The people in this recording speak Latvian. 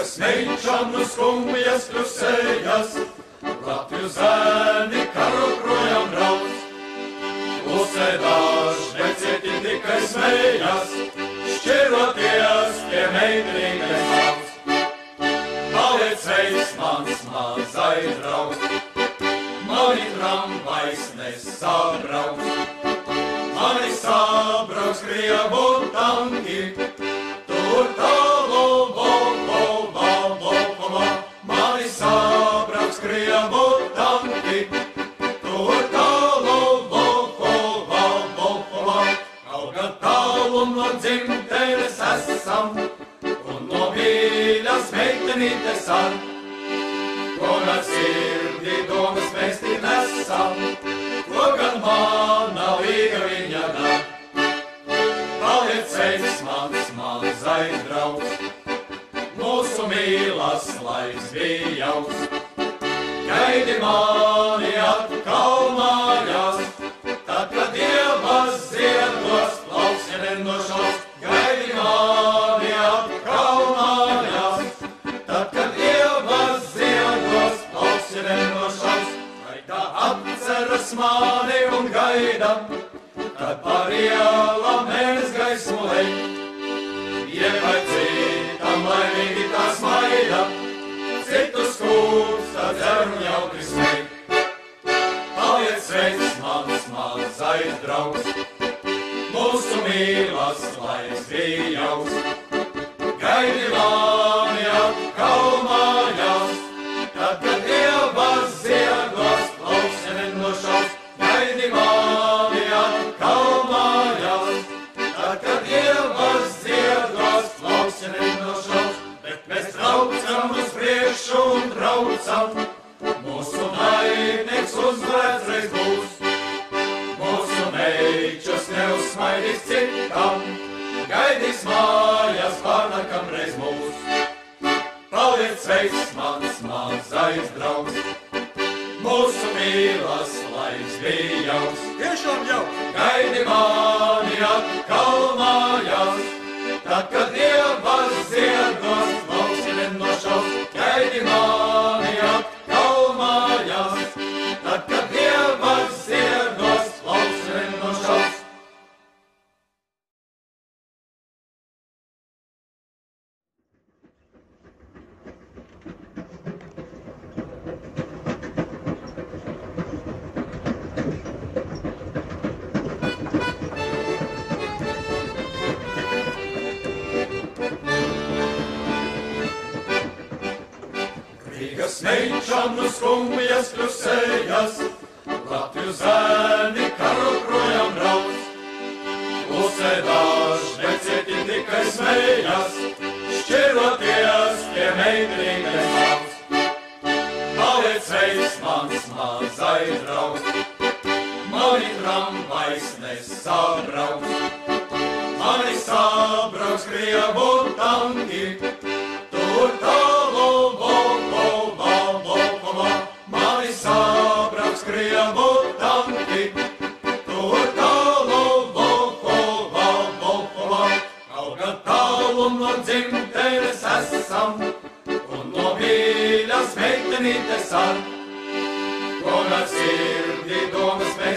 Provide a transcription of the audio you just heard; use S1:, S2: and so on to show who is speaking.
S1: Smeičam no skumjas klusējas, Latviju zēni karu projām brauc. Klusē dažne cieti tikai smējas, šķiroties pie meitringas sauc. Paliec veids mans mazais draugs, mani tramvajs nesabrauc. Mani sabrauc Krievu tanki, tur tālu mani sabrauc Krievu tanki, tur tālu kaut gan tālu no dzimtenes esam, un no mīļas meitenītes ar, ko ar sirdi domas mēs tī nesam, ko gan mana līga viņa dar. Paliec veids mans mazais draugs, mūsu mīlas laiks bija jauks. Gaidi mani atkal mājās, tad, kad Dievas ziedos plauksne nenošaus. Gaidi mani atkal mājās, tad, kad Dievas ziedos plauksne nenošaus. Gaida atceras mani un gaida, kad par ielām mēs gaismu lej. Ievaid citam laimīgi tā smaida, citus kūpsta dzer un jautri smej. Paliec veids mans mazais draugs, mūsu mīlas laiks bija jauks. Gaidi mani atkal mājās, tad, kad Dievas ziedos plauksne nenošaus. Gaidi mani atkal mājās, tad, kad Dievas ziedos plauksne nenošaus. Bet mēs traucam uz priekšu un traucam, mūsu naidnieks uzvarēts reiz būs. Mūsu meičus neuzsmaidīs citam, gaidīs mājās pārnākam reiz mūs. Paliec veids mans mazais draugs, mūsu mīlas laiks bija jauks. Tiešām jauks! Gaidi mani atkal mājās, tad, kad Dievas ziedos plauksne nenošaus. Gaidi mani atkal mājās, tad, kad Dievas ziedos plauksne nenošaus. Smeičam no skumjas klusējas, Latviju zēni karu projām brauc. Klusē dažne cieti tikai smējas, šķiroties pie meitringas sauc. Paliec veids mans mazais draugs, mani tramvajs nesabrauc. Mani sabrauc Krievu tanki, tur tālu mani sabrauc Krievu tanki, tur tālu kaut gan tālu no dzimtenes esam, un no mīļas meitenītes ar, ko ar sirdi domas mēs